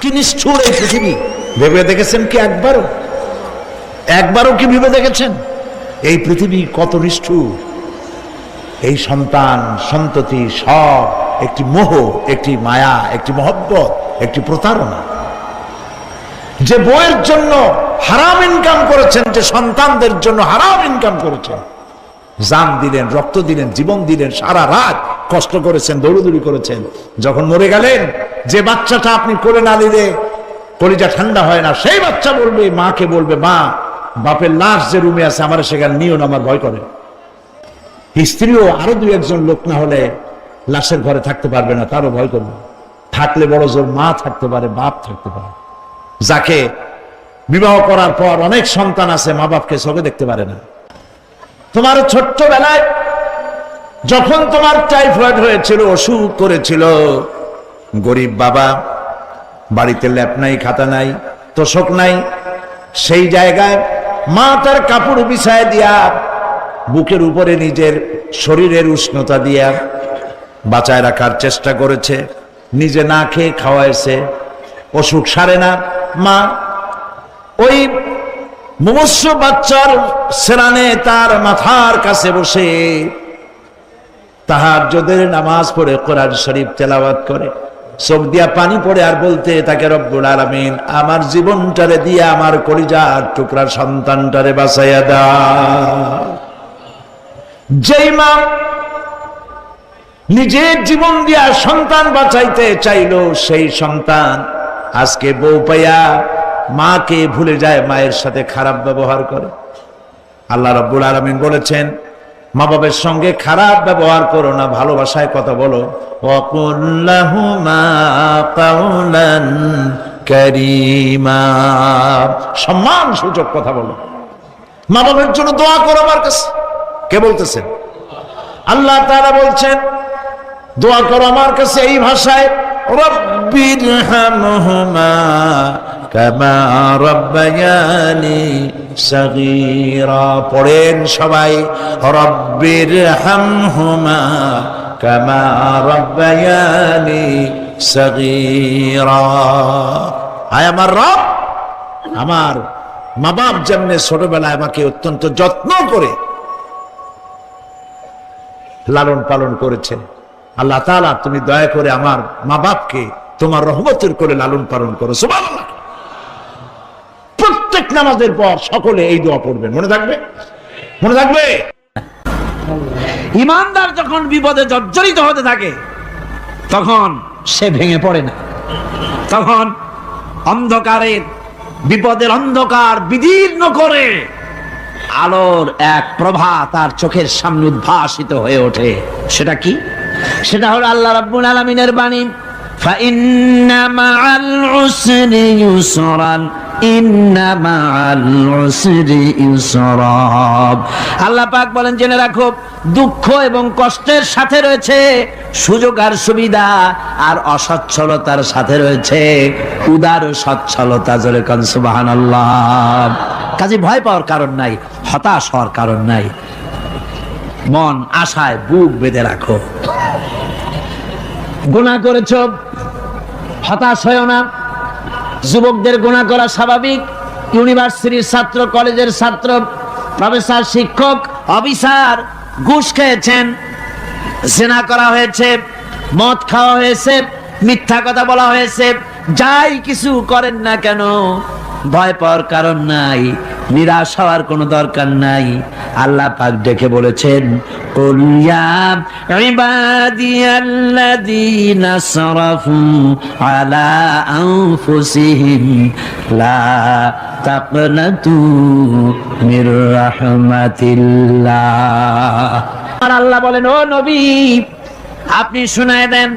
কি নিষ্ঠুর এই পৃথিবী, ভেবে দেখেছেন কি একবারও কি ভেবে দেখেছেন এই পৃথিবী কত নিষ্ঠুর? এই সন্তান সন্ততি সব একটি মোহ, একটি মায়া, একটি মহব্বত, একটি প্রতারণা। যে বইয়ের জন্য হারাম ইনকাম করেছেন, যে সন্তানদের জন্য হারাম ইনকাম করেছেন, জান দিলেন, রক্ত দিলেন, জীবন দিলেন, সারা রাত কষ্ট করেছেন, দৌড়দৌড়ি করেছেন, যখন মরে গেলেন যে বাচ্চাটা আপনি কোলে না নিলে কলিজা ঠান্ডা হয় না, সেই বাচ্চা বলবে, মাকে বলবে, মা বাপের লাশ যে রুমে আছে আমার সেখানে নিও না, আমার ভয় করে। স্ত্রীও আরো দুই একজন লোক না হলে লাশের ঘরে থাকতে পারবে না, তারও ভয় করবে। থাকলে বড় জোর মা থাকতে পারে, বাপ থাকতে পারে। যাকে বিবাহ করার পর অনেক সন্তান আছে, মা বাপকে চোখে দেখতে পারে না। তোমার ছোট্টবেলায় যখন তোমার টাইফয়েড হয়েছিল, অসুখ করেছিল, গরিব বাবা, বাড়িতে ল্যাপ নাই, খাতা নাই, তোষক নাই, সেই জায়গায় মা তার কাপড় বিছায় দিয়া বুকের উপরে নিজের শরীরের উষ্ণতা দিয়া বাঁচায় রাখার চেষ্টা করেছে, নিজে না খেয়ে খাওয়াইছে, অসুখ সারে না। মা ওই মুমূর্ষ বাচ্চার সেরানে তার মাথার কাছে বসে তাহাজ্জুদের নামাজ পড়ে কোরআন শরীফ তেলাওয়াত করে, চোখ দিয়া পানি পড়ে আর বলতে তাকে, রব্বুল আলামিন আমার জীবনটারে দিয়ে আমার কলিজার টুকরা সন্তানটারে বাঁচাইয়া দাও। যেই মা নিজের জীবন দিয়া সন্তান বাঁচাইতে চাইলো, সেই সন্তান আজকে বউ পাইয়া মাকে ভুলে যায়, মায়ের সাথে খারাপ ব্যবহার করে। আল্লাহ রাব্বুল আলামিন বলেছেন, মা বাবার সঙ্গে খারাপ ব্যবহার করো না, ভালোবাসায় কথা বলো। ওয়াকুল লাহুমা কাওলান কারীমা, সম্মান সূচক কথা বলো। মা বাবার জন্য দোয়া করো আমার কাছে। কে বলতেছেন? আল্লাহ তাআলা বলছেন দোয়া করো আমার কাছে এই ভাষায়, রব্বিরহামহুমা কামা রাব্বায়ানি সাগীরা। পড়েন সবাই, রব্বিরহামহুমা কামা রাব্বায়ানি সাগীরা। আয় আমার রব, আমার মা বাপ যেমনে ছোটবেলায় আমাকে অত্যন্ত যত্ন করে লালন পালন করেছে, আল্লাহ তাআলা তুমি দয়া করে আমার মা বাপকে তোমার রহমতের করে লালন পালন করো। সুবহানাল্লাহ। প্রত্যেক নামাজের পর সকলে এই দোয়া পড়বেন, মনে থাকবে? মনে থাকবে? ইমানদার যখন বিপদে জর্জরিত হতে থাকে তখন সে ভেঙে পড়ে না, তখন অন্ধকারের বিপদের অন্ধকার বিদীর্ণ করে আলোর এক প্রভা তার চোখের সামনে উদ্ভাসিত হয়ে ওঠে। সেটা কি? সেটা হলো আল্লাহ রাব্বুল আলামিনের বাণী, ফাইন্না মাআল উসরি ইউসরান, ইন্না মাআল উসরি ইউসরা। আল্লাহ পাক বলেন, জেনে রাখো দুঃখ এবং কষ্টের সাথে রয়েছে সুযোগ আর সুবিধা, আর অসচ্ছলতার সাথে রয়েছে উদার সচ্ছলতা। জোরে কোন সুবহানাল্লাহ। কাজে ভয় পাওয়ার কারণ নাই, হতাশ হওয়ার কারণ নাই, মন আশায় বুক বেঁধে রাখো। গুনাহ করেছো, হতাশ হয়ো না। যুবকদের গুনাহ করা স্বাভাবিক। ইউনিভার্সিটির ছাত্র, কলেজের ছাত্র, প্রফেসর, শিক্ষক, অফিসার ঘুষ খেয়েছেন, জিনা করা হয়েছে, মদ খাওয়া হয়েছে, মিথ্যা কথা বলা হয়েছে, যাই কিছু করেন না কেন ভয় পাওয়ার কারণ নাই, নিরাশ হওয়ার কোনো দরকার নাই। আল্লাহ পাক ডেকে বলেছেন, কুল ইয়া ইবাদিয়াল্লাযীনা সারাফু আলা আনফুসিহিম লা তাকনাতু মির রাহমাতিল্লাহ। আর আল্লাহ বলেন, ও নবী আপনি শুনায় দেন,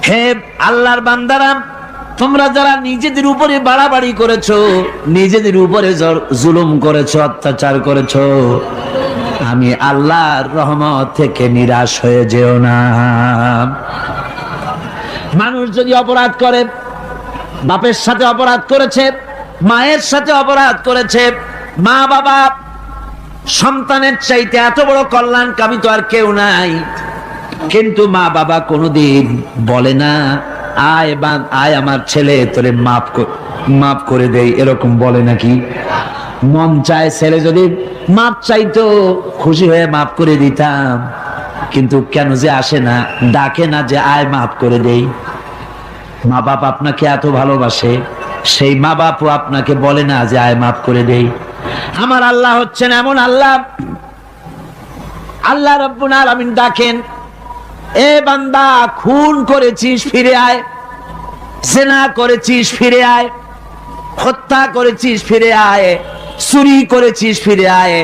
হে আল্লাহর বান্দারা, তোমরা যারা নিজেদের উপরে বাড়াবাড়ি করেছো, নিজেদের উপরে জুলুম করেছো, অত্যাচার করেছো, আমি আল্লাহর রহমত থেকে নিরাশ হয়ে যেও না। মানুষ যদি অপরাধ করে, বাপের সাথে অপরাধ করেছে, মায়ের সাথে অপরাধ করেছে, মা বাবা সন্তানের চাইতে এত বড় কল্যাণকামী তো আর কেউ নাই, কিন্তু মা বাবা কোনোদিন বলে না আয় আমার ছেলে তোরে মাফ করে দেই, এরকম বলে নাকি? মন চায় ছেলে যদি মাপ চাইতো খুশি হয়ে মাফ করে দিতাম, কিন্তু কেন যে আসে না, ডাকে না যে আয় মাফ করে দেই। মা বাপ আপনাকে এত ভালোবাসে, সেই মা বাপও আপনাকে বলে না যে আয় মাফ করে দেই। আমার আল্লাহ হচ্ছেন এমন আল্লাহ, আল্লাহ রাব্বুল আলামিন ডাকেন, এ বান্দা খুন করেছিস ফিরে আয়, জিনা করেছিস ফিরে আয়, হত্যা করেছিস ফিরে আয়, চুরি করেছিস ফিরে আয়,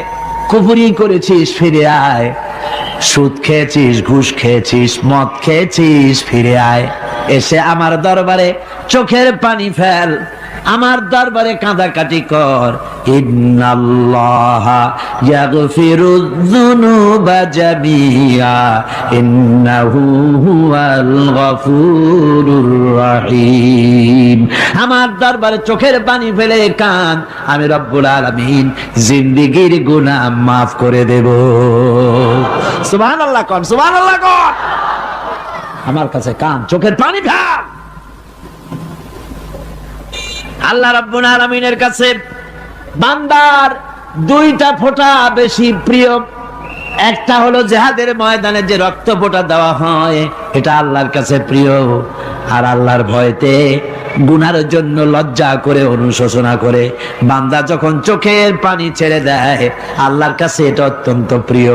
কুফরি করেছিস ফিরে আয়, সুদ খেয়েছিস, ঘুষ খেয়েছিস, মদ খেয়েছিস ফিরে আয়, এসে আমার দরবারে চোখের পানি ফেল, আমার দরবারে কাঁদাকাটি কর। ইন্নাল্লাহা ইয়াগফিরুয যুনুবা জামিআ ইন্নাহু হুয়াল গফুরুর রহিম। আমার দরবারে চোখের পানি ফেলে কান, আমি রব্বুল আলামিন জিন্দেগীর গুনাহ মাফ করে দেব। সুবহানাল্লাহ কোন, সুবহানাল্লাহ কোন। আমার কাছে কান, চোখের পানি ফেল। আল্লাহ রাব্বুল আলামিনের কাছে বান্দার দুইটা ফোঁটা বেশি প্রিয়। একটা হলো জিহাদের ময়দানে যে রক্ত ফোঁটা দেওয়া হয়, এটা আল্লাহর কাছে প্রিয়। আর আল্লাহর ভয়তে গুনার জন্য লজ্জা করে, অনুশোচনা করে বান্দা যখন চোখের পানি ছেড়ে দেয়, আল্লাহর কাছে এটা অত্যন্ত প্রিয়।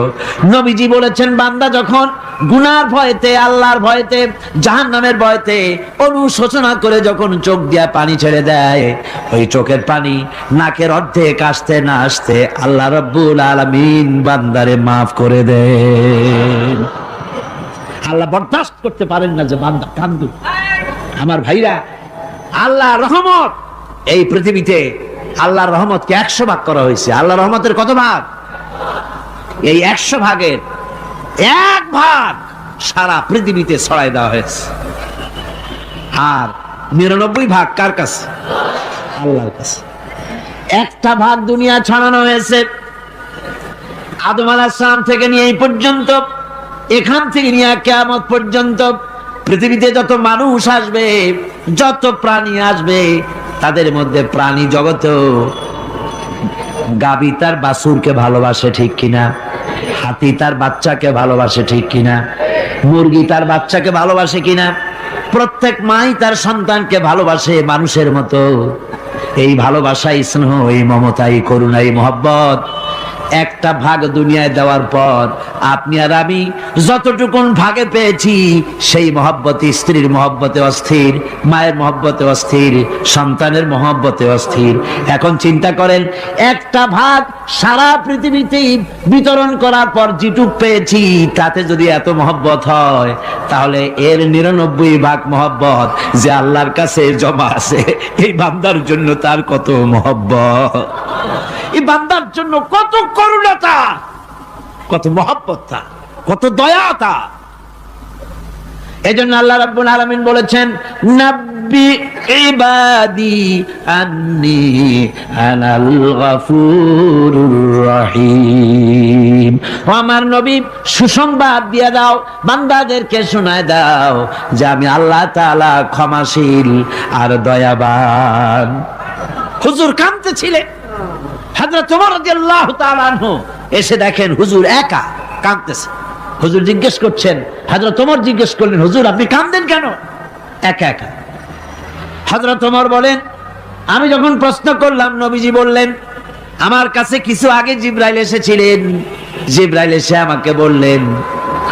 নবীজি বলেছেন, বান্দা যখন গুনার ভয়তে, আল্লাহর ভয়তে, জাহান্নামের ভয়তে অনুশোচনা করে যখন চোখ দিয়া পানি ছেড়ে দেয়, ওই চোখের পানি নাকের অর্ধেক আসতে না আসতে আল্লাহ রাব্বুল আলামিন বান্দারে মাফ করে দেন। আল্লাহ বরদাস্ত করতে পারেন না যে বান্দা কান্দু। আমার ভাইরা, আল্লাহ রহমত, এই পৃথিবীতে আল্লাহর রহমতকে 100 ভাগ করা হয়েছে। আল্লাহ রহমতের কত ভাগ? এই 100 ভাগের 1 ভাগ সারা পৃথিবীতে ছড়াই দেওয়া হয়েছে। আর 99 ভাগ কার কাছে? আল্লাহর কাছে। একটা ভাগ দুনিয়া ছড়ানো হয়েছে আদম আলাইহিস সালাম থেকে নিয়ে এই পর্যন্ত, এখান থেকে নিয়ে কিয়ামত পর্যন্ত পৃথিবীতে যত মানুষ আসবে, যত প্রাণী আসবে, তাদের মধ্যে প্রাণী জগতেও গাভী তার বাছুরকে ভালোবাসে ঠিক কিনা, হাতি তার বাচ্চাকে ভালোবাসে ঠিক কিনা, মুরগি তার বাচ্চাকে ভালোবাসে কিনা, প্রত্যেক মাই তার সন্তানকে ভালোবাসে মানুষের মতো। এই ভালোবাসা, স্নেহ, এই মমতা, এই করুণা, এই মহব্বত একটা ভাগ দুনিয়ায় দেওয়ার পর আপনি আর আমি যতটুকুন ভাগে পেয়েছি, সেই মহব্বতে, স্ত্রীর মহব্বতে অস্থির, মায়ের মহব্বতে অস্থির, সন্তানের মহব্বতে অস্থির। এখন চিন্তা করেন, একটা ভাগ সারা পৃথিবীতেই বিতরণ করার পর যেটুক পেয়েছি, তাতে যদি এত মহব্বত হয়, তাহলে এর 99 ভাগ মহব্বত যে আল্লাহর কাছে জমা আছে, এই বান্দার জন্য তার কত মহব্বত, এই বান্দার জন্য কত করুণাতা, কত মহব্বতটা, কত দয়াটা। এজন্য আল্লাহ রাব্বুল আলামিন বলেছেন, নাব্বি ইবাদি আন্নি আনাল গফুরুর রহিম। ও আমার নবী, সুসংবাদ দিয়ে দাও, বান্দাদেরকে শোনায় দাও যে আমি আল্লাহ তাআলা ক্ষমাশীল আর দয়াবান। হুজুর কাঁদতেছিলেন, হযরত ওমর রাদিয়াল্লাহু তাআলা আনহু এসে দেখেন হুজুর একা কাঁদতেছে। হুজুর জিজ্ঞেস করছেন, হযরত ওমর জিজ্ঞেস করলেন, হুজুর আপনি কাঁদেন কেন একা একা? হযরত ওমর বলেন, আমি যখন প্রশ্ন করলাম, নবীজি বললেন, আমার কাছে কিছু আগে জিবরাইল এসেছিলেন। জিবরাইল এসে আমাকে বললেন,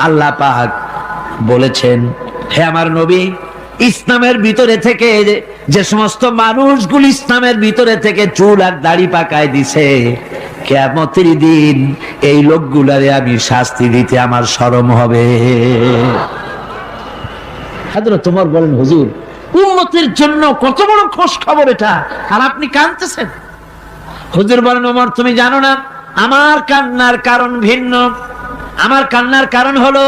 আল্লাহ পাক বলেছেন, হে আমার নবী, ইসলামের ভিতরে থেকে যে সমস্ত মানুষগুলো ইসলামের ভিতরে থেকে চুল আর দাড়ি পাকায় দিছে, কিয়ামতের দিন এই লোকগুলারে আমি শাস্তি দিতে আমার শরম হবে। হযরত ওমর বলেন, হুজুর উম্মতের জন্য কত বড় খোশ খবর এটা, আর আপনি কাঁদতেছেন। হুজুর বলেন, ওমর তুমি জানো না, আমার কান্নার কারণ ভিন্ন। আমার কান্নার কারণ হলো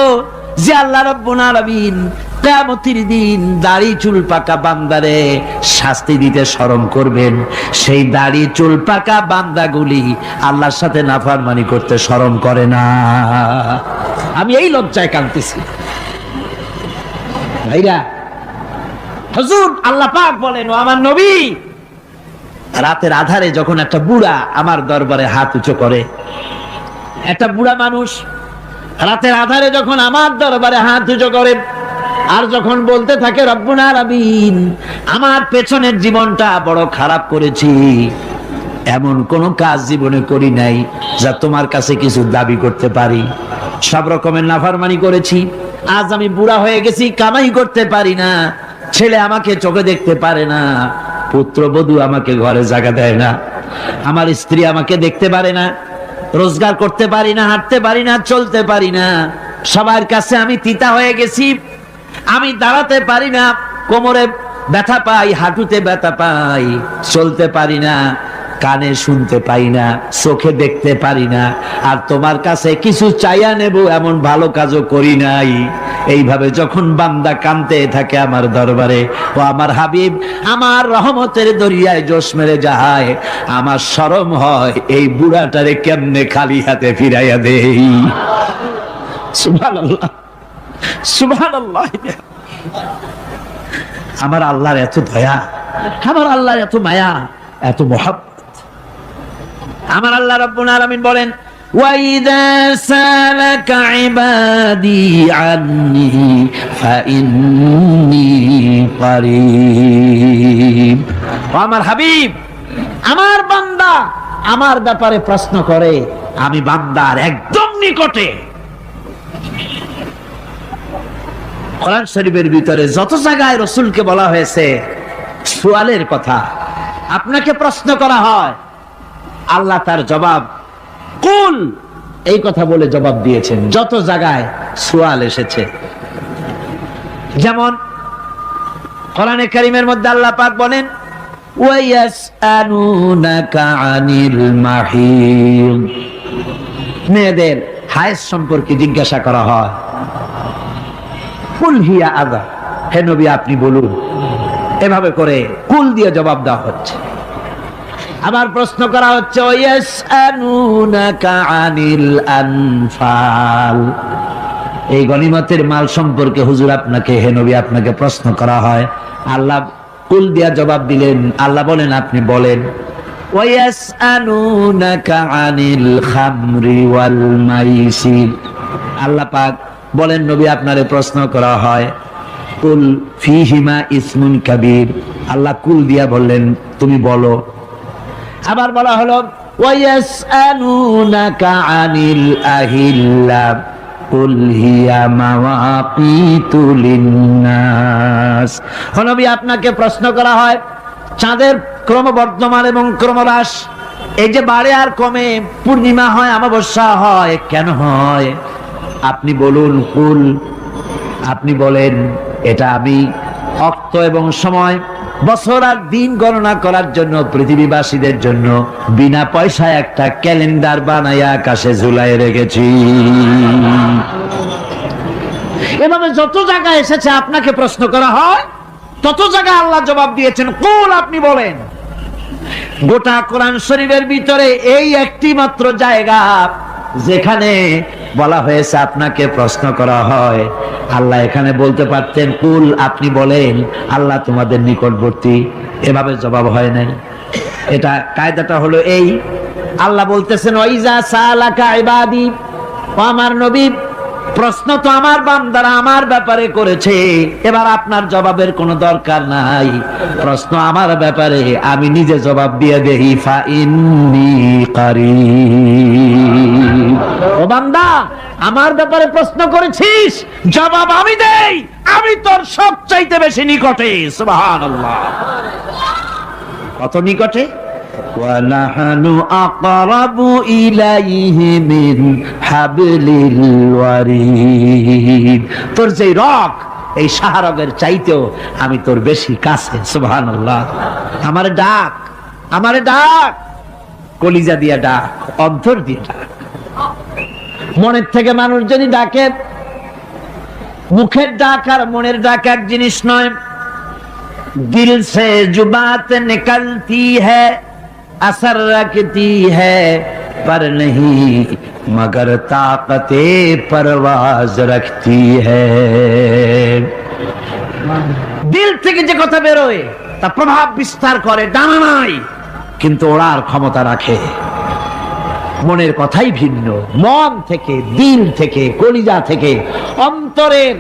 যে আল্লাহ রাব্বুল আলামিন কিয়ামতের দিন দাড়ি চুল পাকা বান্দারে শাস্তি দিতে শরম করবেন। সেই দাড়ি চুল পাকা বান্দাগুলি আল্লাহর সাথে নাফরমানি করতে শরম করে না। আমি এই লজ্জায় কাঁদতেছি। ভাইরা, হুজুর, আল্লাহ পাক বলেন, ও আমার নবী, রাতের আধারে যখন একটা বুড়া আমার দরবারে হাত উঁচু করে, একটা বুড়া মানুষ রাতের আধারে যখন আমার দরবারে হাত উঁচু করে আর যখন বলতে থাকে রব্বুনা রাবিন, আমার পেছনের জীবনটা বড় খারাপ করেছি, এমন কোন কাজ জীবনে করি নাই যা তোমার কাছে কিছু দাবি করতে পারি, সব রকমের নাফরমানি করেছি, আজ আমি বুড়া হয়ে গেছি, কামাই করতে পারি না, ছেলে আমাকে চোখে দেখতে পারে না, পুত্রবধূ আমাকে ঘরে জায়গা দেয় না, আমার স্ত্রী আমাকে দেখতে পারে না, রোজগার করতে পারি না, হাঁটতে পারি না, চলতে পারি না, সবার কাছে আমি তিতা হয়ে গেছি, আমি দাঁড়াতে পারি না, কোমরে ব্যথা পাই, হাঁটুতে ব্যথা পাই, চলতে পারি না, কানে শুনতে পাই না, চোখে দেখতে পারি না, আর তোমার কাছে কিছু চাইয়া নেব এমন ভালো কাজও করি নাই। এইভাবে যখন বান্দা কাঁদতে থাকে আমার দরবারে, ও আমার হাবিব, আমার রহমতের দরিয়ায় জোশ মেরে যায়, আমার শরম হয় এই বুড়াটারে কেমনে খালি হাতে ফিরাইয়া দেই। সুবহানাল্লাহ, সুবহানাল্লাহ। আমার আল্লাহর এত দয়া, আমার আল্লাহর এত মায়া, এত মহব্বত। আমার আল্লাহ রাব্বুল আলামিন বলেন, وَإِذَا سَأَلَكَ عِبَادِي عَنِّي فَإِنِّي قَرِيبٌ। আমার হাবিব, আমার বান্দা আমার ব্যাপারে প্রশ্ন করে, আমি বান্দার একদম নিকটে। কোরআন শরীফের ভিতরে যত জায়গায় রাসূলকে বলা হয়েছে সুয়ালের কথা, আপনাকে প্রশ্ন করা হয়, আল্লাহ তার জবাব কুল এই কথা বলে জবাব দিয়েছেন। যত জায়গায় সুয়াল এসেছে, যেমন কোরআনে কারীমের মধ্যে আল্লাহ পাক বলেন, ওয়ায়াসআলুনাকা আনিল মাহিদ, মেয়েদের হায়েজ সম্পর্কে জিজ্ঞাসা করা হয়, কুল হিয়া আযা, হে নবী আপনি বলুন। এভাবে করে কুল দিয়ে জবাব দেওয়া হচ্ছে। আবার প্রশ্ন করা হচ্ছে, ওয়ায়াসআলুনাকা আনিল আনফাল, এই গনিমতের মাল সম্পর্কে হুজুর আপনাকে, হে নবী আপনাকে প্রশ্ন করা হয়। আল্লাহ কুল দিয়া জবাব দিলেন, আল্লাহ বলেন আপনি বলেন। ওয়ায়াসআলুনাকা আনিল খামরি ওয়াল মাইসির, আল্লাহ পাক বলেন নবী আপনারে প্রশ্ন করা হয়, কুল ফীহিমা ইসমুন কাবীর, আল্লাহ কুল দিয়া বললেন তুমি বলো। আবার বলা হলো, ওয়ায়াসআলুনাকা আনিল আহিল্লা কুল হিয়া মাওয়াকিতু লিন্নাস, নবী আপনাকে প্রশ্ন করা হয় চাঁদের ক্রমবর্ধমান এবং ক্রমহ্রাস, এই যে বাড়ে আর কমে, পূর্ণিমা হয় অমাবস্যা হয়, কেন হয় আপনি বলুন। কুল, আপনি বলেন এটা আমি অক্ত এবং সময়, বছর আর দিন গণনা করার জন্য পৃথিবীবাসীদের জন্য বিনা পয়সায় একটা ক্যালেন্ডার বানাইয়া আকাশে ঝুলাই রেখেছি। এভাবে যত জায়গায় এসেছে আপনাকে প্রশ্ন করা হয়, তত জায়গায় আল্লাহ জবাব দিয়েছেন কুল আপনি বলেন। গোটা কোরআন শরীফের ভিতরে এই একটি মাত্র জায়গা যেখানে বলা হয়েছে আপনাকে প্রশ্ন করা হয়, আল্লাহ এখানে বলতে পারতেন কুল আপনি বলেন, আল্লাহ তোমাদের নিকটবর্তী, এভাবে জবাব হয় নাই। এটা কায়দাটা হলো এই, আল্লাহ বলতেছেন ওয়াইজা সালাকা ইবাদি, ও আমার নবী প্রশ্ন তো আমার বান্দারা আমার ব্যাপারে করেছে, এবার আপনার জবাবের কোনো দরকার নাই, প্রশ্ন আমার ব্যাপারে আমি নিজে জবাব দিয়ে দেই, ফা ইন্নী কারীব, ও বান্দা আমার ব্যাপারে প্রশ্ন করেছিস, জবাব আমি দেই, আমি তোর সবচাইতে বেশি নিকটে। সুবহানাল্লাহ, কত নিকটে? وَنَحْنُ أَقْرَبُ إِلَيْهِ مِنْ حَبْلِ الْوَرِيدِ, তোর যে রগ, এই শাহরগের চাইতেও আমি তোর বেশি কাছে। সুবহানাল্লাহ, আমার ডাক, আমার ডাক কলিজা দিয়া ডাক, অন্তর দিয়ে ডাক। মনের থেকে মানুষ যদি ডাকে, মুখের ডাক আর মনের ডাক এক জিনিস নয়। দিল সে जो बात निकलती है असर रखती है पर नहीं मगर ताकते परवाज रखती है। দিল থেকে যে কথা বেরোয় তা প্রভাব বিস্তার করে, ডানা নাই কিন্তু ওড়ার ক্ষমতা রাখে। মনের কথাই ভিন্ন, মন থেকে, দিল থেকে, কলিজা থেকে, অন্তরের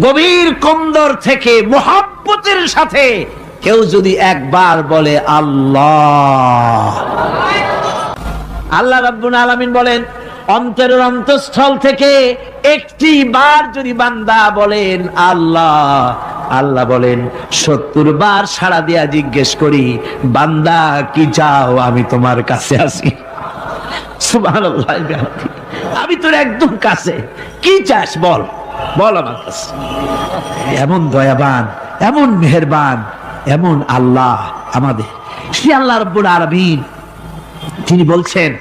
গভীর কন্দর থেকে মোহাব্বতের সাথে কেউ যদি একবার বলে আল্লাহ, আল্লাহ রাব্বুল আলামিন বলেন অন্তরের অন্তঃস্থল থেকে একটি বার যদি বান্দা বলেন আল্লাহ, আল্লাহ বলেন 70 বার সাড়া দিয়া জিজ্ঞেস করি বান্দা কি চাও, আমি তোমার কাছে আছি। সুবহানাল্লাহ, আমি তোর একদম কাছে, কি চাস বল, বল আমার কাছে। এমন দয়াবান, এমন মেহেরবান, এমন আল্লাহ আমাদের। সে আল্লাহ রাব্বুল আলামিন তিনি বলছেন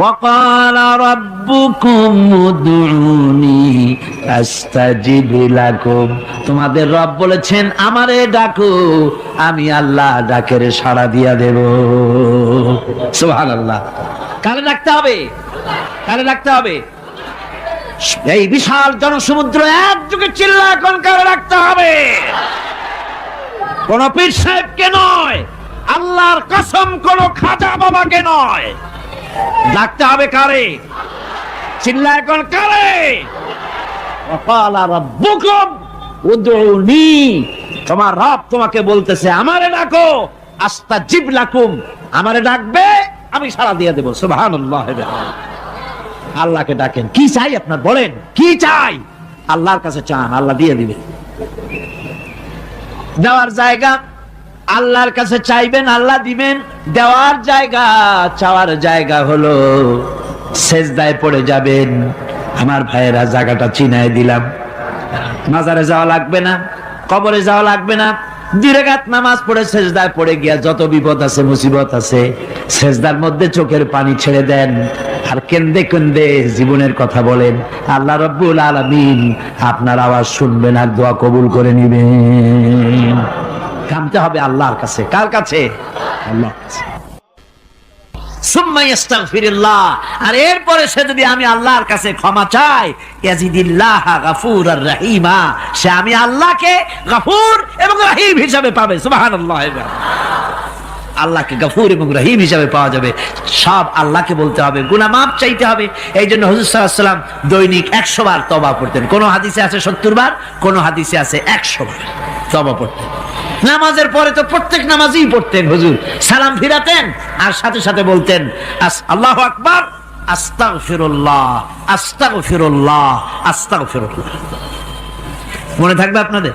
وقال ربكم ادعوني استجب لكم, তোমাদের রব বলেছেন আমারে ডাকো, আমি আল্লাহ ডাকের সাড়া দিয়া দেব। সুবহানাল্লাহ। কারে ডাকতে হবে? কারে ডাকতে হবে? এই বিশাল জনসমুদ্র একযোগে চিল্লা কোন কারে ডাকতে হবে? কোন পীর সাহেবকে নয়, আল্লাহর কসম কোন খাজা বাবাকে নয়, ডাকতে হবে কারে? চিল্লা এখন কারে? ওয়াকালা রাব্বুকুম উদউনি, তোমার রব তোমাকে বলতেছে আমারে ডাকো, আস্তাজিব লাকুম, আমারে ডাকবে আমি সাড়া দিয়ে দেব। সুবহানাল্লাহ। আল্লাহকে ডাকেন, কি চাই আপনার বলেন, কি চাই? আল্লাহর কাছে চান, আল্লাহ দিয়ে দিবে। দেওয়ার জায়গা আল্লাহর কাছে চাইবেন, আল্লাহ দিবেন। দেওয়ার জায়গা, চাওয়ার জায়গা হলো সেজদায় পড়ে যাবেন। আমার ভাইয়েরা জায়গাটা চিনায় দিলাম। মাজারে যাওয়া লাগবে না, কবরে যাওয়া লাগবে না, 2 রাকাত নামাজ পড়ে সেজদায় পড়ে গিয়া যত বিপদ আছে, মুসিবত আছে, সেজদার মধ্যে চোখের পানি ছেড়ে দেন আর কেন্দে কেন্দে জীবনের কথা বলেন। আল্লাহ রাব্বুল আলামিন আপনার আওয়াজ শুনবেন আর দোয়া কবুল করে নিবেন। কামতে হবে আল্লাহর কাছে। কার কাছে? আল্লাহর কাছে। সুম্মা ইস্তাগফিরুল্লাহ, আর এরপরে সে যদি আমি আল্লাহর কাছে ক্ষমা চাই, ইয়াজিদিল্লাহ গাফুরার রহিমা, সে আমি আল্লাহকে গফুর এবং রহিম হিসাবে পাবে। সুবহানাল্লাহ। আল্লাহকে গফুর এবং রহিম হিসাবে পাওয়া যাবে। সব আল্লাহকে বলতে হবে, গুনাহ মাফ চাইতে হবে। এই জন্য হুজুর সাল্লাল্লাহু আলাইহি ওয়াসাল্লাম দৈনিক 100 বার তওবা পড়তেন। কোন হাদিসে আছে 70 বার, কোন হাদিসে আছে 100 বার তওবা পড়তেন। নামাজের পরে তো প্রত্যেক নামাজই পড়তেন হুজুর, সালাম ফিরাতেন আর সাথে সাথে বলতেন আল্লাহু আকবার, আস্তাগফিরুল্লাহ, আস্তাগফিরুল্লাহ, আস্তাগফিরুল্লাহ। মনে থাকবে আপনাদের?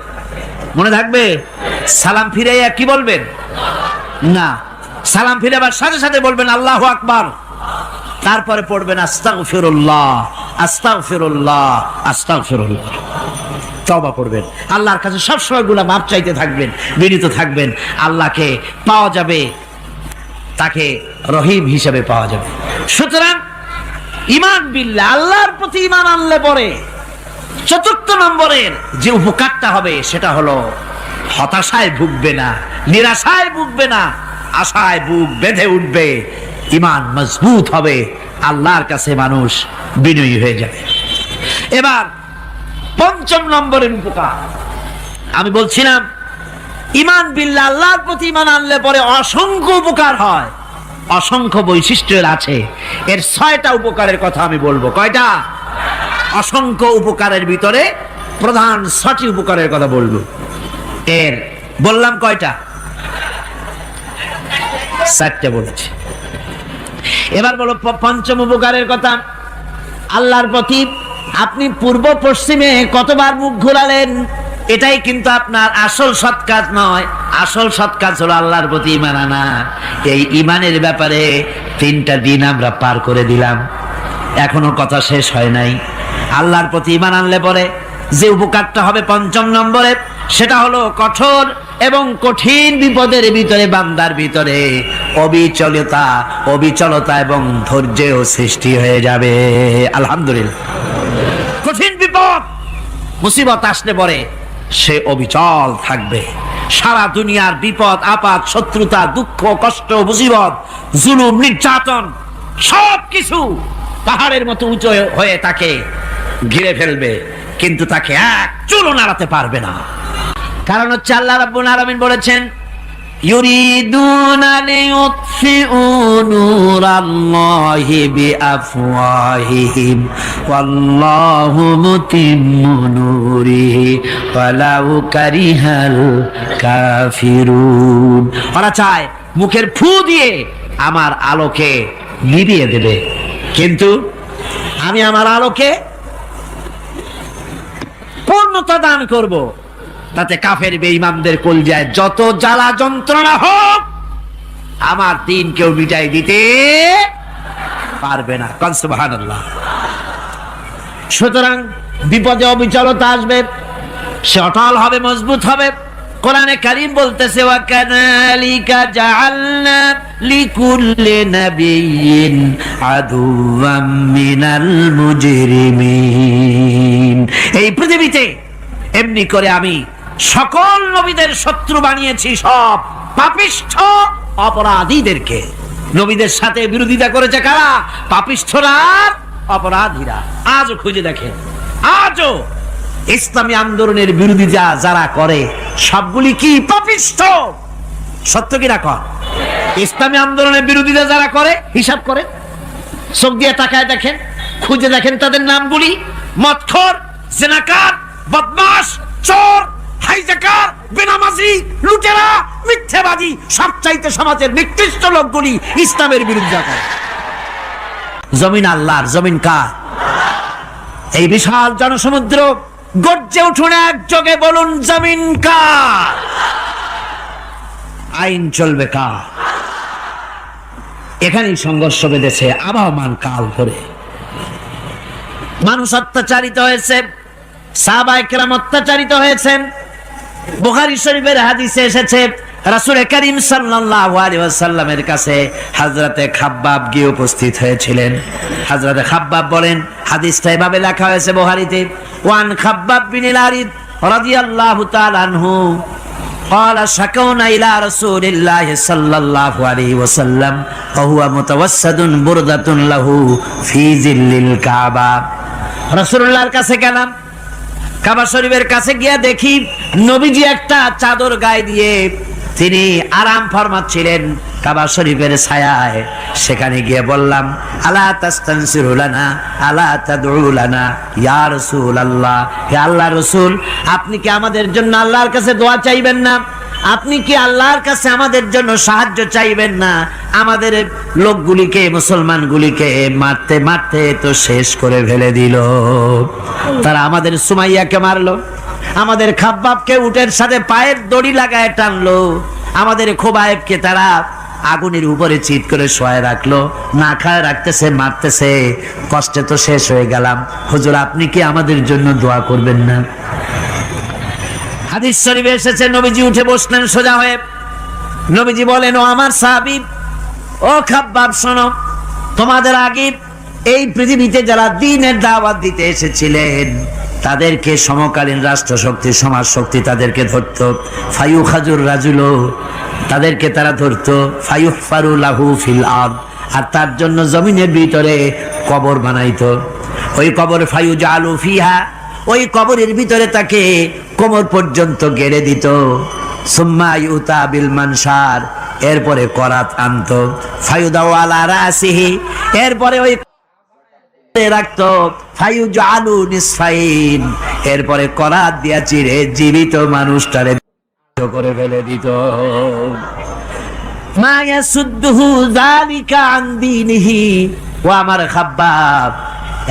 মনে থাকবে? সালাম ফিরাইয়া কি বলবেন? না, সালাম ফিরাবার সাথে সাথে বলবেন আল্লাহু আকবার, তারপরে পড়বেন আস্তাগফিরুল্লাহ, আস্তাগফিরুল্লাহ, আস্তাগফিরুল্লাহ। তওবা করবেন, আল্লাহর কাছে সবসময় গুনাহ মাফ চাইতে থাকবেন, বিনীত থাকবেন। আল্লাহকে পাওয়া যাবে, তাকে রহিম হিসেবে পাওয়া যাবে। সুতরাং ঈমান বিল্লাহ, আল্লাহর প্রতি ঈমান আনলে পরে 4th নম্বরের যে উপকারটা হবে সেটা হলো হতাশায় ভুগবে না, নিরাশায় ভুগবে না, আশায় বুক বেঁধে উঠবে, ঈমান মজবুত হবে, আল্লাহর কাছে মানুষ বিনয়ী হয়ে যাবে। এবার 5ম নম্বরের উপকার আমি বলছিলাম, ঈমান বিল্লাহ, আল্লাহর প্রতি ঈমান আনলে পরে অসংখ্য উপকার হয়, অসংখ্য বৈশিষ্ট্য আছে। এর 6টা উপকারের কথা আমি বলবো। কয়টা? অসংখ্য উপকারের ভিতরে প্রধান 6টি উপকারের কথা বলবো। এর বললাম কয়টা? 4টে বলেছি। এবার বলো 5ম উপকারের কথা। আল্লাহর প্রতি আপনি পূর্ব পশ্চিমে কতবার মুখ ঘোরালেন, এটাই কিন্তু আপনার আসল সৎ কাজ নয়। আসল সৎ কাজ হলো আল্লাহর প্রতি ঈমান আনা। এই ঈমানের ব্যাপারে 3টা দিন আমরা পার করে দিলাম, এখনো কথা শেষ হয় নাই। আল্লাহর প্রতি ঈমান আনলে পরে যে উপকারটা হবে 5ম নম্বরে, সেটা হলো কঠোর এবং কঠিন বিপদের ভিতরে বান্দার ভিতরে অবিচলতা এবং ধৈর্যের সৃষ্টি হয়ে যাবে। আলহামদুলিল্লাহ। কঠিন বিপদ মুসিবত আসলে পরে সে অবিচল থাকবে। সারা দুনিয়ার বিপদ আপদ, শত্রুতা, দুঃখ, কষ্ট, মুসিবত, জুলুম, নির্যাতন সবকিছু পাহাড়ের মতো উঁচু হয়ে তাকে ঘিরে ফেলবে, কিন্তু তাকে এক চুলও নাড়াতে পারবে না। কারণ হচ্ছে আল্লাহ রাব্বুল আলামিন বলেছেন, ইউরিদুনা লিইউতফিউ নূরাল্লাহি বিআফওয়াহিহিম ওয়াল্লাহু মুতিম্মু নূরিহি ওয়ালাউ কারিহাল কাফিরুন। ওরা চায় মুখের ফু দিয়ে আমার আলোকে নিভিয়ে দেবে, কিন্তু আমি আমার আলোকে পূর্ণতা দান করব, তাতে কাফের বেঈমানদের কলজায় যত জ্বালা যন্ত্রণা হোক আমার দিন কেউ মিটাই দিতে পারবে না। সুবহানাল্লাহ। সুতরাং বিপদে অবিচলতা আসবে, সে অটল হবে, মজবুত হবে। কোরআনে কারীম বলতেছে, ওয়া কাযালিকা জাআলনা লিকুল্লি নাবিয়্যিন আদুওয়াম মিনাল মুজরিমিন। এই পৃথিবীতে এমনি করে আমি সকল নবীদের শত্রু বানিয়েছি, সব পাপিষ্ঠ অপরাধীদেরকে। নবীদের সাথে বিরোধিতা করেছে কারা? পাপিষ্ঠরা আর অপরাধীরা। আজও খুঁজে দেখেন, আজও ইসলামী আন্দোলনের বিরোধিতা যারা করে সবগুলি কি পাপিষ্ঠ? সত্য কিনা কর? ইসলামী আন্দোলনের বিরোধিতা যারা করে হিসাব করে চোখ দিয়ে তাকায় দেখেন, খুঁজে দেখেন তাদের নামগুলি। মদখোর, জিনাকার, বদমাশ, চোর, হাইজাকার, বেনামাজি, লুটেরা, মিথ্যাবাদী, সবচাইতে সমাজের নিকৃষ্ট লোকগুলি ইসলামের বিরুদ্ধে করে। জমিন আল্লাহর, জমিন কার? এই বিশাল জনসমুদ্র গর্জে উঠুন একযোগে, বলুন জমিন কার? আইন চলবে কার? এখানেই সংঘর্ষ বেঁধেছে আবহমান কাল ধরে। মানুষ অত্যাচারিত হয়েছে, সাহাবায়ে কেরাম অত্যাচারিত হয়েছেন। বুখারী শরীফের হাদিসে এসেছে, রাসূল করিম সাল্লাল্লাহু আলাইহি ওয়াসাল্লামের কাছে হযরতে খাব্বাব গিয়ে উপস্থিত হয়েছিলেন। হযরতে খাব্বাব বলেন, হাদিসটা এভাবে লেখা হয়েছে বুখারীতে, ওয়ান খাব্বাব বিন আল-আরিদ রাদিয়াল্লাহু তাআলা আনহু قال شكونا إلى رسول الله صلى الله عليه وسلم وهو متوسد بردة له في ظل الكعبة। রাসূলুল্লাহর কাছে গেলাম, কাবা শরীফের কাছে গিয়ে দেখি নবীজি একটা চাদর গায়ে দিয়ে তিনি আরাম ফরমাচ্ছিলেন কাবা শরীফের ছায়ায়। সেখানে গিয়ে বললাম, আলা তাস্তানসিরু লানা আলা তাদউ লানা ইয়া রাসূলুল্লাহ, হে আল্লাহর রাসূল, আপনি কি আমাদের জন্য আল্লাহর কাছে দোয়া চাইবেন না? আপনি কি আল্লাহর কাছে আমাদের জন্য সাহায্য চাইবেন না? আমাদের লোকগুলিকে, মুসলমানগুলিকে মারতে মারতে তো শেষ করে ফেলে দিল। তারা আমাদের সুমাইয়াকে মারলো, আমাদের খাব্বাবকে উটের সাথে পায়ের দড়ি লাগায় টানলো, আমাদের খোবায়েবকে তারা আগুনের উপরে চিৎ করে শোয়ায় রাখলো, না খায় রাখতেছে, মারতেছে। কষ্টে তো শেষ হয়ে গেলাম, হুজুর আপনি কি আমাদের জন্য দোয়া করবেন না? হাদিস শরীফে এসেছে, নবীজি উঠে বসলেন সোজা হয়ে। নবীজি বলেন, ও আমার সাহাবী, ও খাব্বাব শোনো, তোমাদের আগে এই পৃথিবীতে যারা দ্বীনের দাওয়াত দিতে এসেছিলেন তাদেরকে সমকালীন রাষ্ট্রশক্তি, সমাজ শক্তি তাদেরকে ধরতো। ফায়ুখাজুর রাজুলো, তাদেরকে তারা ধরতো। ফায়ুহফারু লাহু ফিল আরদ, আর তার জন্য জমিনের ভিতরে কবর বানাইতো। ওই কবর ফায়ুজালু ফিহা, ওই কবরের ভিতরে তাকে কোমর পর্যন্ত গেড়ে দিত। সুম্মা ইউতা বিল মানশার, এরপরে করাত আনতো। ফায়ুদাউ আলা রাসিহি, এরপরে ওই রাখতো। ফায়ুজালু নিসফাইন, এরপরে করাত দিয়া চিরে জীবিত মানুষটারে করে ফেলে দিত। মা ইয়াসুদ্দুহু যালিকা আন দীনিহি, ও আমার খাব্বাব,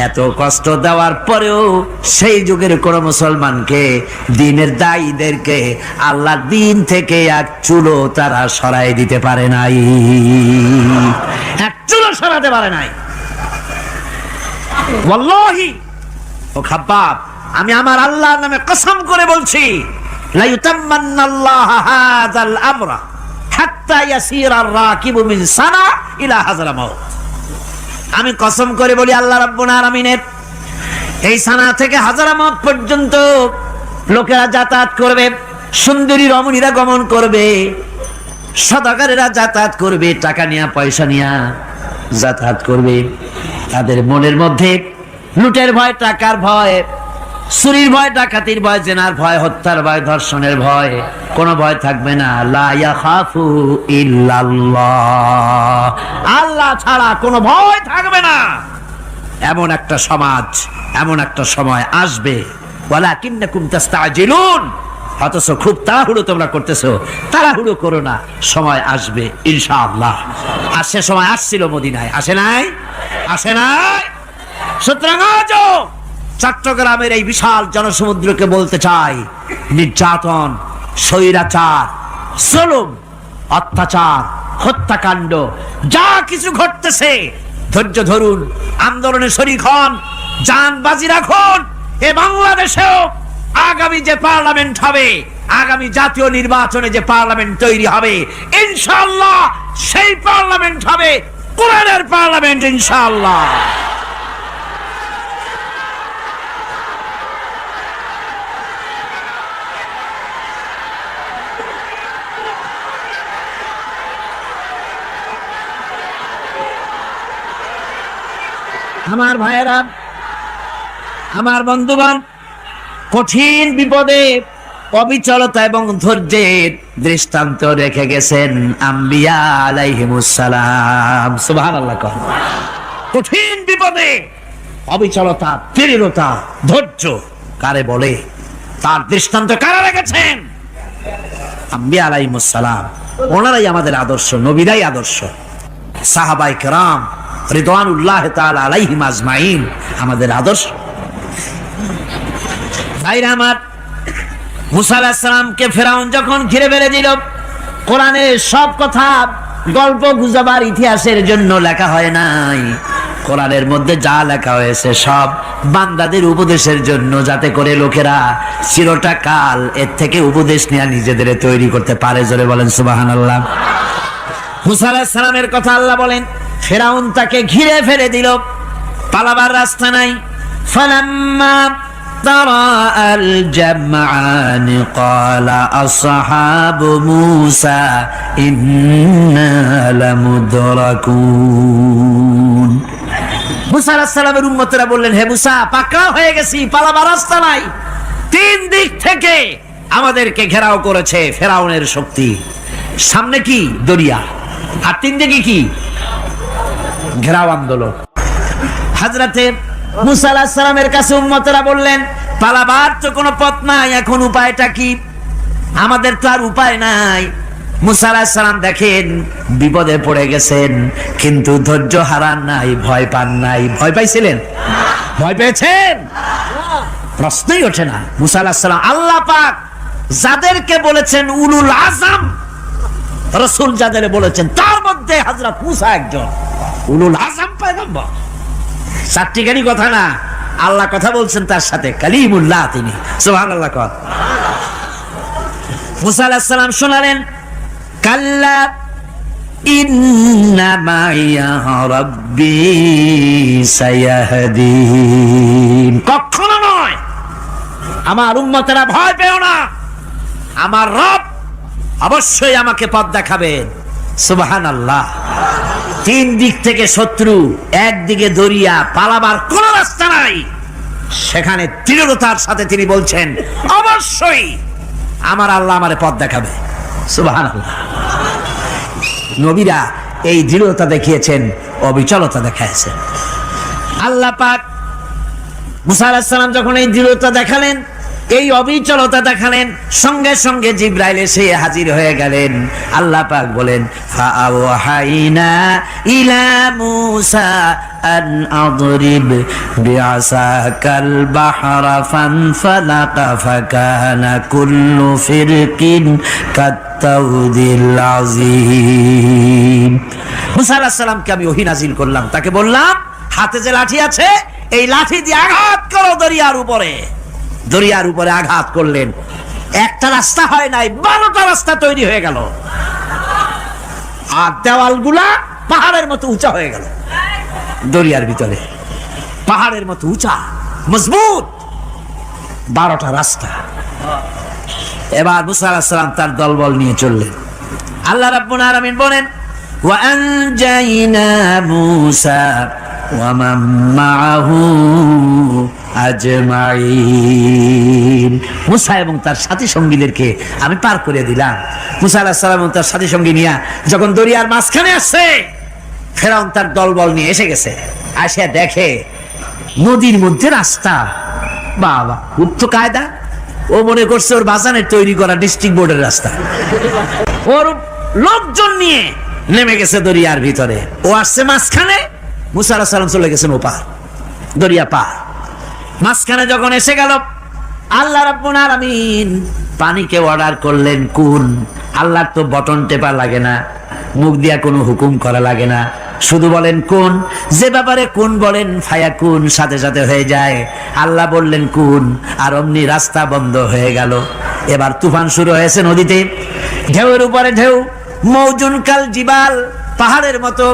এত কষ্ট দেওয়ার পরেও সেই যুগের কোন মুসলমানকে, দ্বীনের দায়ীদেরকে আল্লাহর দ্বীন থেকে এক চুলো তারা সরাই দিতে পারে নাই, এক চুলো সরাতে পারে নাই। ওয়াল্লাহি, ও খাব্বাব, আমি আমার আল্লাহর নামে কসম করে বলছি, লা ইউতাম্মান্নাল্লাহু হাযাল আমরা হাত্তা ইয়াসিরা আর-রাকিবু মিন সানা ইলা হাযরামাউত। আমি কসম করে বলি, আল্লাহ রাব্বুল আলামিনের এই সানা থেকে হাযরামাউত পর্যন্ত লোকেরা যাতায়াত করবে, সুন্দরী রমণীরা গমন করবে, সদাগরেরা যাতায়াত করবে, টাকা নিয়া পয়সা নিয়া যাতায়াত করবে। তাদের মনের মধ্যে লুটের ভয়, টাকার ভয়, চুরির ভয়, ডাকাতির ভয়, জেনার ভয়, হত্যার ভয়, ধর্ষণের ভয়, কোনো ভয় থাকবে না। লা ইয়াখাফু ইল্লাল্লাহ, আল্লাহ ছাড়া কোনো ভয় থাকবে না। এমন একটা সমাজ, এমন একটা সময় আসবে। ওয়ালাকিন্নাকুম তাস্তাজিলুন, অথচ খুব তাড়াহুড়ো তোমরা করতেছো। তাড়াহুড়ো করো না, সময় আসবে ইনশাআল্লাহ। আর সে সময় আসছিল মদিনায়, আসে নাই? আসে নাই? সুতরাং আজও চট্টগ্রামের এই বিশাল জনসমুদ্রকে বলতে চাই, নির্যাতন, স্বৈরাচার, জুলুম, অত্যাচার, হত্যাকাণ্ড যা কিছু ঘটতেছে, ধৈর্য ধরুন, আন্দোলনে শরীক হন, জান বাজি রাখুন। এ বাংলাদেশেও আগামী যে পার্লামেন্ট হবে, আগামী জাতীয় নির্বাচনে যে পার্লামেন্ট তৈরি হবে, ইনশাআল্লাহ সেই পার্লামেন্ট হবে কোরআনের পার্লামেন্ট ইনশাআল্লাহ। আমার ভাইয়েরা, আমার বন্ধুগণ, কঠিন বিপদে অবিচলতা এবং ধৈর্যের দৃষ্টান্ত রেখে গেছেন আম্বিয়া আলাইহিমুস সালাম। সুবহানাল্লাহ। কঠিন বিপদে অবিচলতা, দৃঢ়তা, ধৈর্য কারে বলে, তার দৃষ্টান্ত কারা রেখেছেন? আম্বিয়া আলাইহিমুস সালাম। ওনারাই আমাদের আদর্শ, নবীরাই আদর্শ। সাহাবায়ে কেরাম রিদওয়ানুল্লাহ তাআলা আলাইহিম আজমাইন আমাদের আদর্শ। ভাইরা আমার, মুসা আলাইহিস সালামকে ফেরাউন যখন ঘিরে ফেলে দিল, কোরআনের সব কথা গল্প গুজবার ইতিহাসের জন্য লেখা হয় নাই। কোরআনের মধ্যে যা লেখা হয়েছে সব বান্দাদের উপদেশের জন্য, যাতে করে লোকেরা চিরটা কাল এর থেকে উপদেশ নিয়ে নিজেদের তৈরি করতে পারে। জোরে বলেন সুবহানাল্লাহ। মুসা আলাইহিস সালামের কথা আল্লাহ বলেন, ফেরাউন তাকে ঘিরে ফেলে দিল, পালাবার রাস্তা নাই। ফালাম্মা তারাআল জামআন ক্বালা আসহাবু মূসা ইন্না লামুদরাকুন। মুসা আলাইহিস সালামের উম্মতেরা বললেন, হে মুসা, পাকড়াও হয়ে গেছি, পালাবার রাস্তা নাই। তিন দিক থেকে আমাদেরকে ঘেরাও করেছে ফেরাউনের শক্তি। সামনে কি? দরিয়া, আর তিন দিকে কি? ঘেরাও আন্দোলন। হযরতে মুসা আলাইহিস সালামের কাছে উম্মতেরা বললেন, পালাবার তো কোনো পথ নাই, এখন উপায়টা কি? আমাদের তো আর উপায় নাই। মুসা আলাইহিস সালাম দেখেন বিপদে পড়ে গেছেন, কিন্তু ধৈর্য হারান নাই, ভয় পান নাই। ভয় পাইছিলেন? ভয় পেয়েছেন? প্রশ্নই ওঠে না। মুসা আলাইহিস সালাম, আল্লাহ পাক যাদেরকে বলেছেন উলুল আযম রাসূল, যাদের বলেছেন তার মধ্যে হযরত মুসা একজন উলুল আযম পয়গম্বর। চারটিখানি কথা না, আল্লাহ কথা বলছেন তার সাথে, কালিমুল্লাহ তিনি। সুবহানাল্লাহ। মুসা আলাইহিস সালাম শোনালেন, কাল্লা ইন্না মাইয়া রাব্বি সায়াহদিন। কখনো নয়, আমার উম্মতেরা ভয় পেও না, আমার রব অবশ্যই আমাকে পথ দেখাবেন। সুবহানাল্লাহ। তিন দিক থেকে শত্রু, একদিকে দরিয়া, পালাবার কোন রাস্তা নাই। সেখানে দৃঢ়তার সাথে তিনি বলছেন, অবশ্যই আমার আল্লাহ আমারে পথ দেখাবে। সুবহানাল্লাহ। নবীরা এই দৃঢ়তা দেখিয়েছেন, অবিচলতা দেখাইছেন। আল্লাহ পাক মুসা আলাইহিস সালাম যখন এই দৃঢ়তা দেখালেন, এই অবিচলতা দেখালেন, সঙ্গে সঙ্গে জিবরাইল এসে হাজির হয়ে গেলেন। আল্লাহ পাক বলেন, ফাআওহাইনা ইলা মূসা আন আদরিব বিআসাকাল বাহরা ফানফালাকা ফাকানা কুল্লু ফিরকিন কাত্তাউদিল আযীম। মূসা আলাইহিস সালামকে আমি ওহী নাযিল করলাম, তাকে বললাম, হাতে যে লাঠি আছে, এই লাঠি দিয়ে আঘাত করো দরিয়ার উপরে। দরিয়ার উপরে আঘাত করলেন, একটা রাস্তা হয় নাই, 12টা রাস্তা তৈরি হয়ে গেল। আর দেওয়ালগুলা পাহাড়ের মতো উঁচা হয়ে গেল। দরিয়ার ভিতরে পাহাড়ের মতো উঁচা, মজবুত 12টা রাস্তা। এবার মুসা আলাইহিস সালাম তার দলবল নিয়ে চললেন। আল্লাহ রাব্বুল আলামিন বলেন, ওয়া আনজাইনা মূসা ওয়া মান মাআহু আজমাইন। মুসা এবং তার সাথী সঙ্গীদেরকে আমি পার করে দিলাম। মুসা আলাইহিস সালাম এবং তার সাথী সঙ্গী নিয়ে যখন দরিয়ার মাঝখানে আসছে, ফেরাউন তার দলবল নিয়ে এসে গেছে। আসে দেখে নদীর মধ্যে রাস্তা। বাবা, খুব তো কায়দা। ও মনে করছে ওর বাজানের তৈরি করা ডিস্ট্রিক্ট বোর্ডের রাস্তা। ওর লোকজন নিয়ে নেমে গেছে দরিয়ার ভিতরে। ও আসছে মাঝখানে, মুসা আলাইহিস সালাম চলে গেছেন ওপার, দরিয়া পার। মাঝখানে যখন এসে গেল, আল্লাহ রাব্বুল আলামিন পানিকে অর্ডার করলেন কুন। আল্লাহর তো বটন টেপা লাগে না, মুখ দিয়া কোনো হুকুম করা লাগে না, শুধু বলেন কুন। যে ব্যাপারে কুন বলেন ফায়াকুন, সাথে সাথে হয়ে যায়। আল্লাহ বললেন কুন, আর অমনি রাস্তা বন্ধ হয়ে গেল। এবার তুফান শুরু হয়েছে নদীতে, ঢেউয়ের উপরে ঢেউ, মৌজুন কাল জিবাল, পাহাড়ের মতো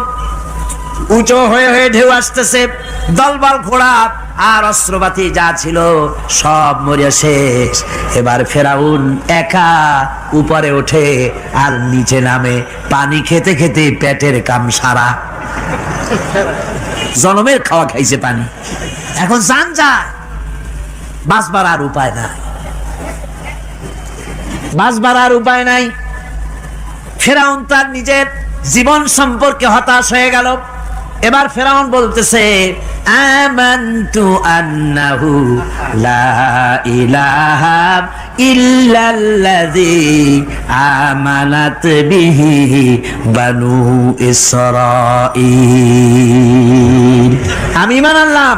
উঁচু হয়ে হয়ে ঢেউ আসতেছে। দলবল ঘোড়া আর অস্ত্রপাতি যা ছিল সব মরিয়া শেষ। এবার ফেরাউন একা উপরে ওঠে আর নিচে নামে, পানি খেতে খেতে পেটের কাম সারা। জনমের খাওয়া খাইছে পানি, এখন জান যায়, বাঁচবার আর উপায় নাই, বাঁচবার আর উপায় নাই। ফেরাউন তার নিজের জীবন সম্পর্কে হতাশ হয়ে গেল। এবার ফেরাউন বলতেছে, আমানতু আন্নাহু লা ইলাহা ইল্লাল্লাযী আমানাত বিহি বানু ইসরাঈল। আমি ঈমান আনলাম,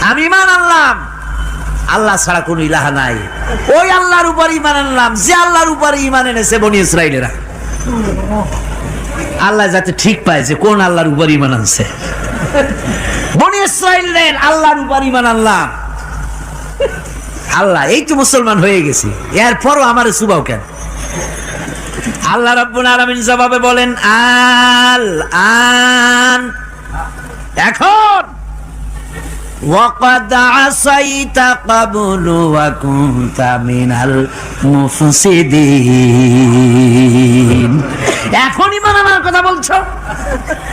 আমি ঈমান আনলাম আল্লাহ ছাড়া কোনো ইলাহা নাই। ওই আল্লাহর উপর ঈমান আনলাম যে আল্লাহর উপর ঈমান এনেছে বনি ইসরাঈলেরা। আল্লাহ যাতে ঠিক পায় যে কোন আল্লাহর উপর ঈমান আনছে। বনি ইসরাঈলের আল্লাহর উপর ঈমান আনলাম। আল্লাহ, এই তো মুসলমান হয়ে গেছি, এরপরও আমার সুবাও কেন? আল্লাহ রাব্বুল আলামিন জবাবে বলেন, আল আন, এখন ওয়াকাদ আসাইতা ক্বাবলু ওয়া কুনতা মিনাল মুফসিদিন। এখন ঈমান আনার কথা বলছো,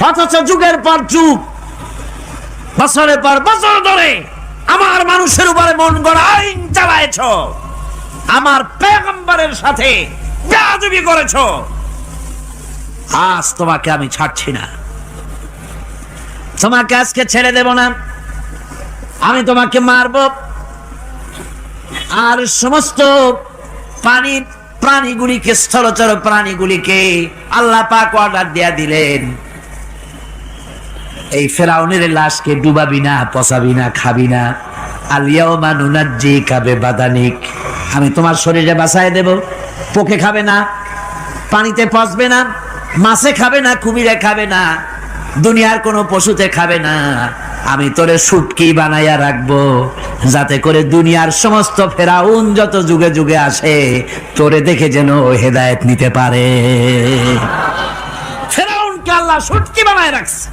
অথচ যুগের পর যুগ, বছরের পর বছর ধরে আমার মানুষের উপরে মন গড়া আইন চালায়েছো, আমার পয়গম্বরের সাথে বেয়াদবি করেছো। আজ তোমাকে আমি ছাড়ছি না, তোমাকে আজকে ছেড়ে দেব না। আমি তোমাকে মারব, আর সমস্ত প্রাণীগুলিকে, স্থলচর প্রাণীগুলিকে আল্লাহ পাক অর্ডার দিয়া দিলেন, এই ফেরাউনের লাশকে ডুবাবি না, পচাবি না, খাবি না। আলিয়াউমা নুনাজ্জিকা বিবাদানিক, আমি তোমার শরীরে বাঁচায় দেব। পোকে খাবে না, পানিতে পচবে না, মাছে খাবে না, কুমিরে খাবে না, দুনিয়ার কোনো পশুতে খাবে না। আমি তোরে শুটকি বানাইয়া রাখবো, যাতে করে দুনিয়ার সমস্ত ফেরাউন যত যুগে যুগে আসে তোরে দেখে যেন হেদায়েত নিতে পারে। ফেরাউনকে আল্লাহ শুটকি বানায় রাখছে।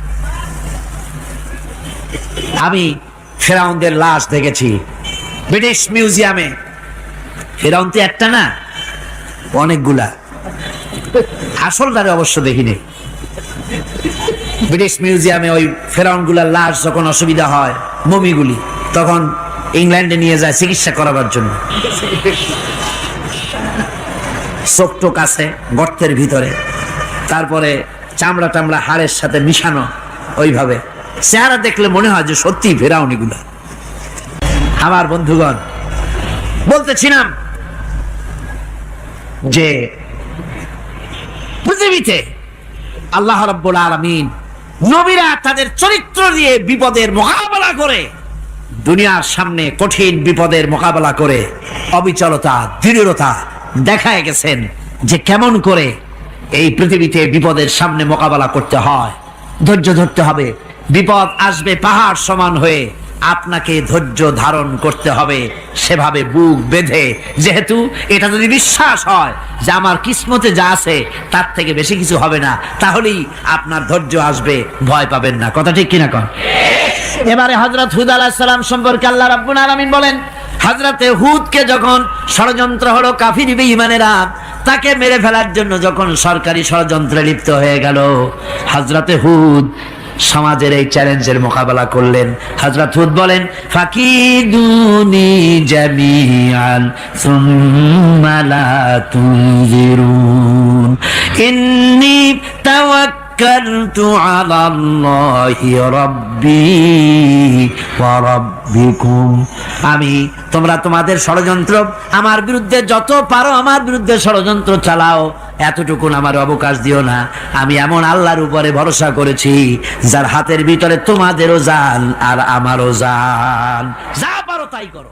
আমি ফেরাউনদের লাশ দেখেছি ব্রিটিশ মিউজিয়ামে। ফেরাউন তো একটা না, অনেকগুলা। আসলটারে অবশ্য দেখিনি। ব্রিটিশ মিউজিয়ামে ওই ফেরাউনগুলার লাশ যখন অসুবিধা হয়, মমিগুলি, তখন ইংল্যান্ডে নিয়ে যায় চিকিৎসা করাবার জন্য। চোখ টোক আছে গর্তের ভিতরে, তারপরে চামড়া টামড়া হাড়ের সাথে মিশানো, ওইভাবে চেহারা দেখলে মনে হয় যে সত্যি ফেরাউনিগুলা। আমার বন্ধুগণ, বলতেছিলাম যে পৃথিবীতে আল্লাহ রাব্বুল আলামিন নবীরা তাদের চরিত্র দিয়ে বিপদের মোকাবেলা করে, দুনিয়ার সামনে কঠিন বিপদের মোকাবেলা করে অবিচলতা, দৃঢ়তা দেখায় গেছেন যে কেমন করে এই পৃথিবীতে বিপদের সামনে মোকাবেলা করতে হয়। ধৈর্য ধরতে হবে, বিপদ আসবে পাহাড় সমান হয়ে, আপনাকে ধৈর্য ধারণ করতে হবে সেভাবে বুক বেঁধে। যেহেতু এটা যদি বিশ্বাস হয় যে আমার কিসমতে যা আছে তার থেকে বেশি কিছু হবে না, তাহলেই আপনার ধৈর্য আসবে, ভয় পাবেন না। কথা ঠিক কিনা কন? এবারে হযরত হুদ আলাইহিস সালাম সম্পর্কে আল্লাহ রাব্বুল আলামিন বলেন, হযরতে হুদকে যখন ষড়যন্ত্র হলো, কাফির বেঈমানেরা তাকে মেরে ফেলার জন্য যখন সরকারি ষড়যন্ত্রে লিপ্ত হয়ে গেল, হযরতে হুদ সমাজের এই চ্যালেঞ্জের মোকাবেলা করলেন। হযরত হুদ বলেন, ফাকিদুনি জামিআন সুম্মা লা তুনজিরুন ইন্নী তাওয়াক্কালতু আলাল্লাহি রাব্বি ওয়া রাব্বিকুম। তোমরা তোমাদের ষড়যন্ত্র আমার বিরুদ্ধে যত পারো আমার বিরুদ্ধে ষড়যন্ত্র চালাও, এতটুকুন আমার অবকাশ দিও না। আমি এমন আল্লাহর উপরে ভরসা করেছি যার হাতের ভিতরে তোমাদেরও জান আর আমারও জান। যা পারো তাই করো।